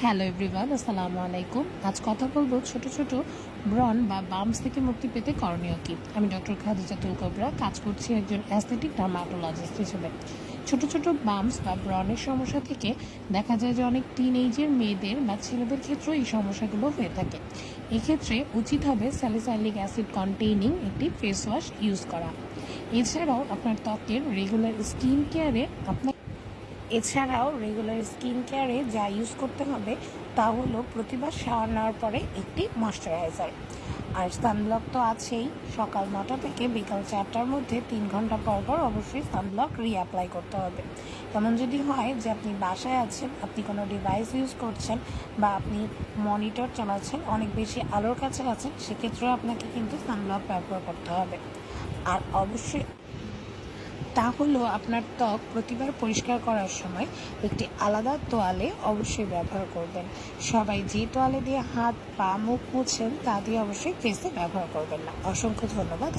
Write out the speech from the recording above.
Hello everyone, আসসালামু আলাইকুম। আজ কথা বলবো ছোট ছোট ব্রণ বা বাম্পস থেকে মুক্তি পেতে করণীয় কি। আমি ডক্টর খাদিজাতুল কোবরা, কাজ করছি একজন অ্যাস্থেটিক ডার্মাটোলজিস্ট হিসেবে। ছোট ছোট বাম্পস বা ব্রণের সমস্যা থেকে দেখা যায় যে অনেক টিনেজের মেয়েদের বা ছেলেদের ক্ষেত্রেও এই সমস্যাগুলো হয়ে থাকে। এক্ষেত্রে উচিত হবে স্যালিসাইলিক অ্যাসিড কন্টেইনিং একটি ফেস ওয়াশ ইউজ করা। এছাড়াও আপনার ত্বকের রেগুলার স্কিন কেয়ারে যা ইউজ করতে হবে তা হলো প্রতিবার শাওয়ার নেওয়ার পরে একটি ময়শ্চারাইজার। আর সানব্লক তো আছেই। সকাল 9টা থেকে বিকাল 4টার মধ্যে 3 ঘন্টা পর পর অবশ্যই সানব্লক রিঅ্যাপ্লাই করতে হবে। এমন যদি হয় যে আপনি বাসায় আছেন, আপনি কোনো ডিভাইস ইউজ করছেন বা আপনি মনিটর চালাচ্ছেন, অনেক বেশি আলোর কাছে আছেন, সেক্ষেত্রেও আপনাকে কিন্তু সানব্লক ব্যবহার করতে হবে। আর অবশ্যই তা হলো আপনার ত্বক প্রতিবার পরিষ্কার করার সময় একটি আলাদা তোয়ালে অবশ্যই ব্যবহার করবেন। সবাই যে তোয়ালে দিয়ে হাত পা মুখ মুছেন তা দিয়ে অবশ্যই ফেসে ব্যবহার করবেন না। অসংখ্য ধন্যবাদ।